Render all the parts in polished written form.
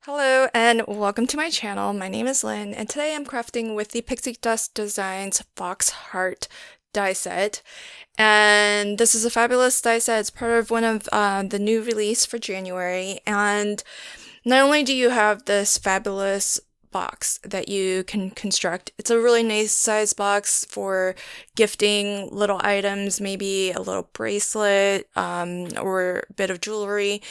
Hello and welcome to my channel. My name is Lynn and today I'm crafting with the Pixi Dust Designs Fox Heart die set. And this is a fabulous die set. It's part of one of the new release for January. And not only do you have this fabulous box that you can construct, it's a really nice size box for gifting little items, maybe a little bracelet or a bit of jewelry.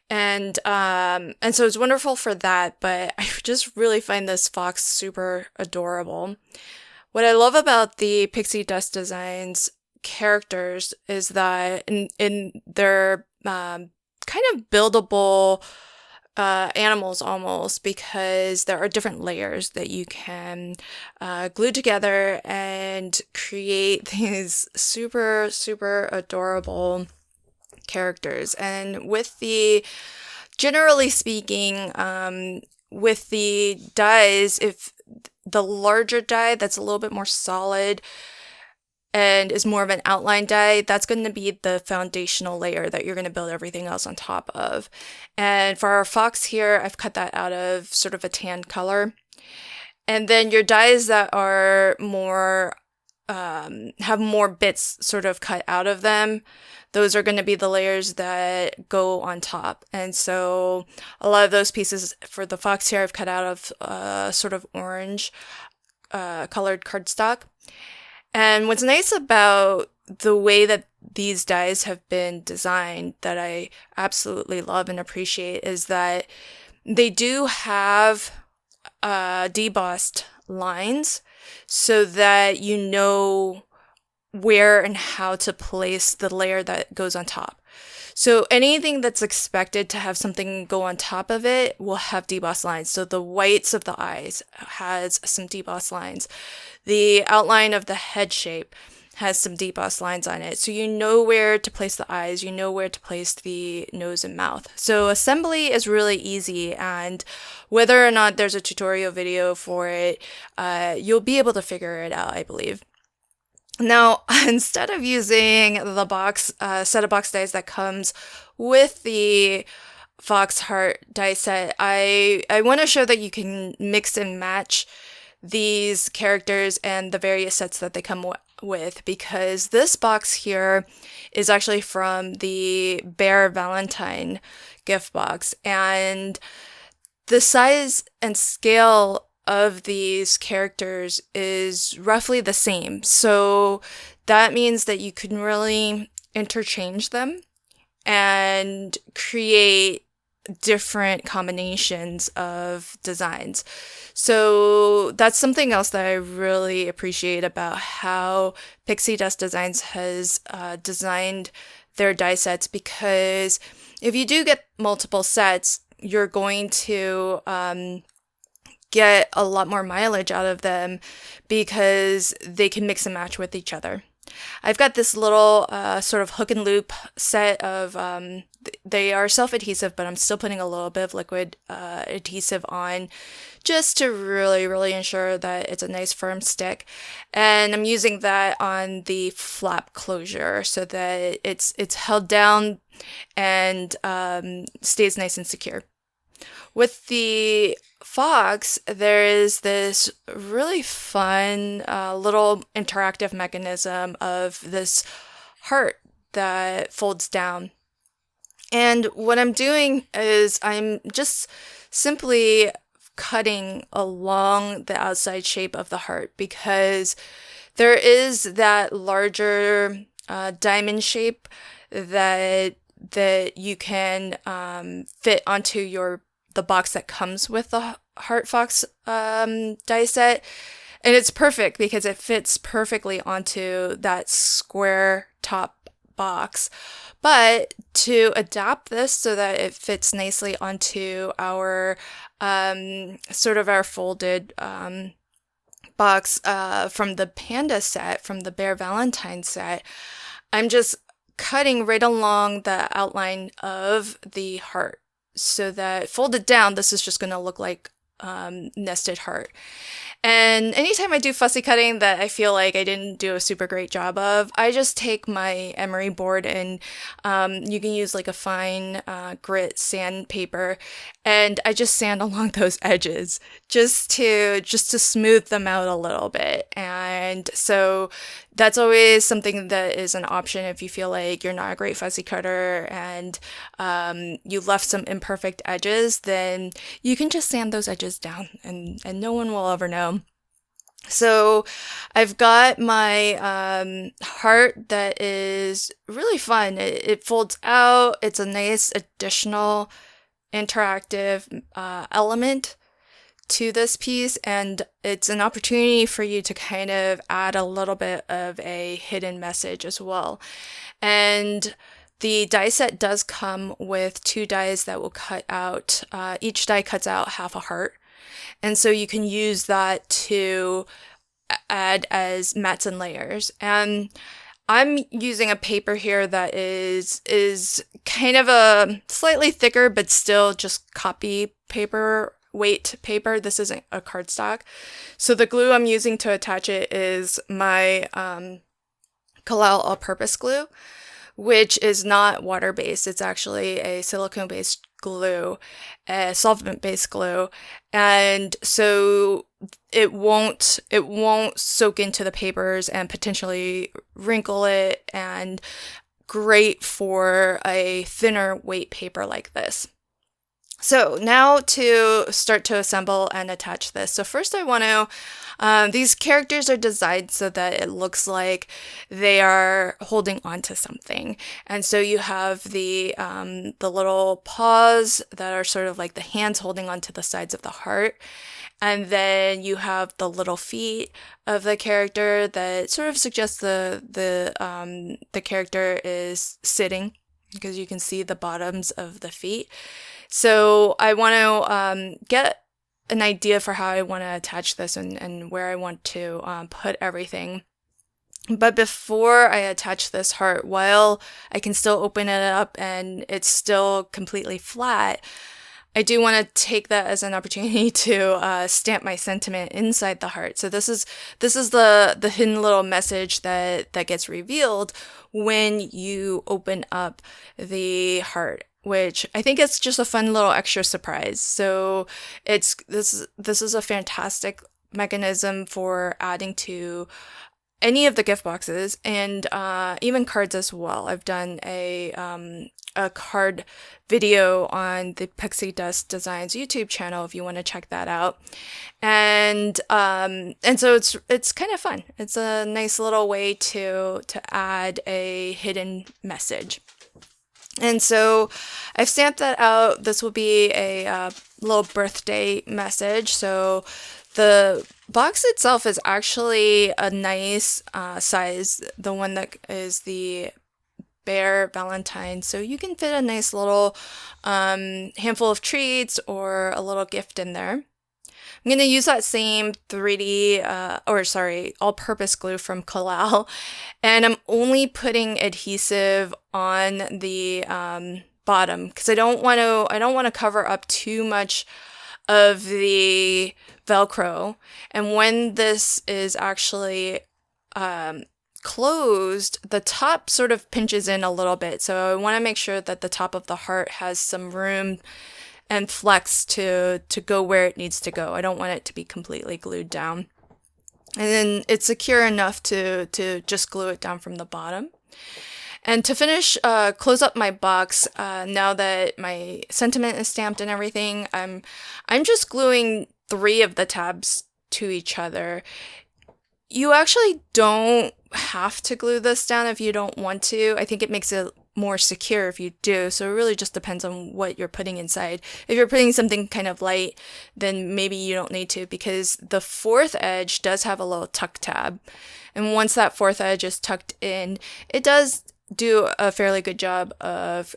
And so it's wonderful for that, but I just really find this fox super adorable. What I love about the Pixie Dust Designs characters is that in their kind of buildable animals almost, because there are different layers that you can glue together and create these super adorable characters. And generally speaking, with the dies, if the larger die that's a little bit more solid and is more of an outline die, that's going to be the foundational layer that you're going to build everything else on top of. And for our fox here, I've cut that out of sort of a tan color. And then your dies that are more have more bits sort of cut out of them, those are going to be the layers that go on top. And so a lot of those pieces for the fox here I've cut out of sort of orange colored cardstock. And what's nice about the way that these dies have been designed that I absolutely love and appreciate is that they do have debossed lines so that you know where and how to place the layer that goes on top. So anything that's expected to have something go on top of it will have debossed lines. So the whites of the eyes has some debossed lines. The outline of the head shape has some debossed lines on it. So you know where to place the eyes, you know where to place the nose and mouth. So assembly is really easy, and whether or not there's a tutorial video for it, you'll be able to figure it out, I believe. Now, instead of using the box, set of box dies that comes with the Fox Heart die set, I want to show that you can mix and match these characters and the various sets that they come with, because this box here is actually from the Bear Valentine gift box, and the size and scale of these characters is roughly the same. So that means that you can really interchange them and create different combinations of designs. So that's something else that I really appreciate about how Pixie Dust Designs has designed their die sets, because if you do get multiple sets, you're going to get a lot more mileage out of them because they can mix and match with each other. I've got this little sort of hook and loop set of, they are self-adhesive, but I'm still putting a little bit of liquid adhesive on just to really ensure that it's a nice firm stick. And I'm using that on the flap closure so that it's held down and stays nice and secure. With the Fox, there is this really fun little interactive mechanism of this heart that folds down. And what I'm doing is I'm just simply cutting along the outside shape of the heart, because there is that larger diamond shape that you can fit onto the box that comes with the Heart Fox die set, and it's perfect because it fits perfectly onto that square top box. But to adapt this so that it fits nicely onto our sort of our folded box from the Panda set, from the Bear Valentine set, I'm just cutting right along the outline of the heart, so that folded down, this is just going to look like nested heart. And anytime I do fussy cutting that I feel like I didn't do a super great job of, I just take my emery board and you can use like a fine grit sandpaper, and I just sand along those edges just to smooth them out a little bit. And so that's always something that is an option if you feel like you're not a great fussy cutter and you left some imperfect edges, then you can just sand those edges down and no one will ever know. So I've got my heart that is really fun. It folds out. It's a nice additional interactive element to this piece, and it's an opportunity for you to kind of add a little bit of a hidden message as well. And the die set does come with 2 dies that will cut out, each die cuts out half a heart. And so you can use that to add as mats and layers. And I'm using a paper here that is kind of a slightly thicker, but still just copy paper, weight paper. This isn't a cardstock. So the glue I'm using to attach it is my Kalal all-purpose glue, which is not water-based. It's actually a silicone-based glue, a solvent-based glue, and so it won't soak into the papers and potentially wrinkle it, and great for a thinner weight paper like this. So now to start to assemble and attach this. So first I want to, these characters are designed so that it looks like they are holding on to something. And so you have the little paws that are sort of like the hands holding onto the sides of the heart. And then you have the little feet of the character that sort of suggests the character is sitting, because you can see the bottoms of the feet. So I want to get an idea for how I want to attach this and where I want to put everything. But before I attach this heart, while I can still open it up and it's still completely flat, I do want to take that as an opportunity to stamp my sentiment inside the heart. So this is the hidden little message that gets revealed when you open up the heart, which I think it's just a fun little extra surprise. So this is a fantastic mechanism for adding to any of the gift boxes, and even cards as well. I've done a card video on the Pixi Designs YouTube channel if you want to check that out. And so it's kind of fun. It's a nice little way to add a hidden message. And so I've stamped that out. This will be a little birthday message. So the box itself is actually a nice size, the one that is the Bear Valentine. So you can fit a nice little handful of treats or a little gift in there. I'm going to use that same 3D, all-purpose glue from Kalal, and I'm only putting adhesive on the bottom because I don't want to cover up too much of the Velcro. And when this is actually closed, the top sort of pinches in a little bit. So I want to make sure that the top of the heart has some room and flex to go where it needs to go. I don't want it to be completely glued down. And then it's secure enough to just glue it down from the bottom. And to finish, close up my box, now that my sentiment is stamped and everything, I'm just gluing 3 of the tabs to each other. You actually don't have to glue this down if you don't want to. I think it makes it more secure if you do. So it really just depends on what you're putting inside. If you're putting something kind of light, then maybe you don't need to, because the 4th edge does have a little tuck tab. And once that 4th edge is tucked in, it does do a fairly good job of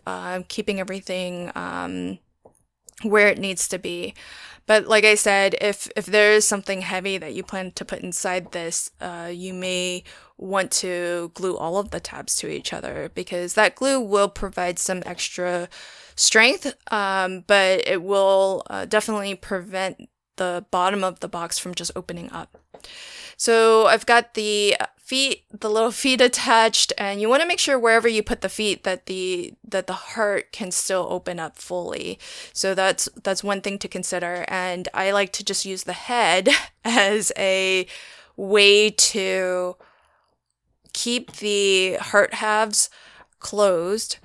keeping everything where it needs to be. But like I said, if there is something heavy that you plan to put inside this, you may want to glue all of the tabs to each other, because that glue will provide some extra strength, but it will definitely prevent the bottom of the box from just opening up. So I've got the feet, the little feet attached, and you want to make sure wherever you put the feet that the heart can still open up fully. So that's one thing to consider. And I like to just use the head as a way to keep the heart halves closed.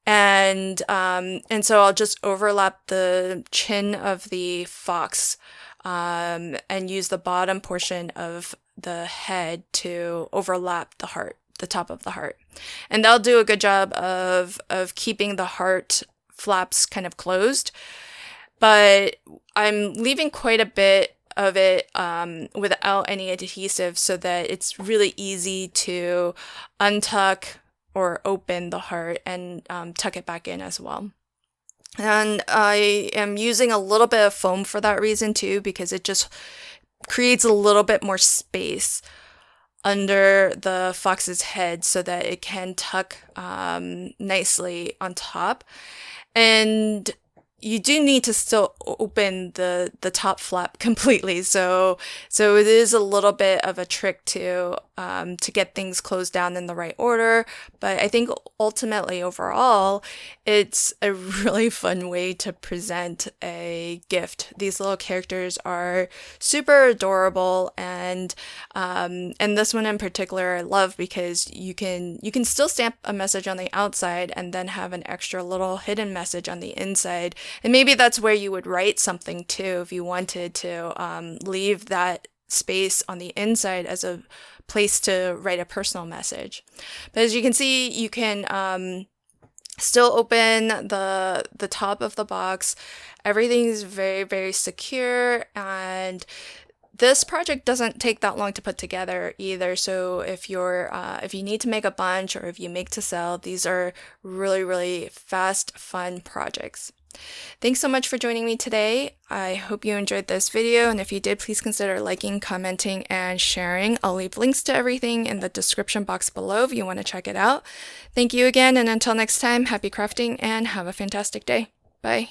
And so I'll just overlap the chin of the fox and use the bottom portion of the head to overlap the heart, the top of the heart. And that'll do a good job of keeping the heart flaps kind of closed. But I'm leaving quite a bit of it without any adhesive so that it's really easy to untuck or open the heart and tuck it back in as well. And I am using a little bit of foam for that reason too, because it just creates a little bit more space under the fox's head so that it can tuck nicely on top. And you do need to still open the top flap completely. So it is a little bit of a trick to get things closed down in the right order. But I think ultimately overall, it's a really fun way to present a gift. These little characters are super adorable, and this one in particular I love because you can still stamp a message on the outside and then have an extra little hidden message on the inside. And maybe that's where you would write something too if you wanted to leave that space on the inside as a place to write a personal message. But as you can see, you can still open the top of the box. Everything's very, very secure, and this project doesn't take that long to put together either. So if you need to make a bunch or if you make to sell, these are really, really fast, fun projects. Thanks so much for joining me today. I hope you enjoyed this video, and if you did, please consider liking, commenting, and sharing. I'll leave links to everything in the description box below if you want to check it out. Thank you again, and until next time, happy crafting and have a fantastic day. Bye.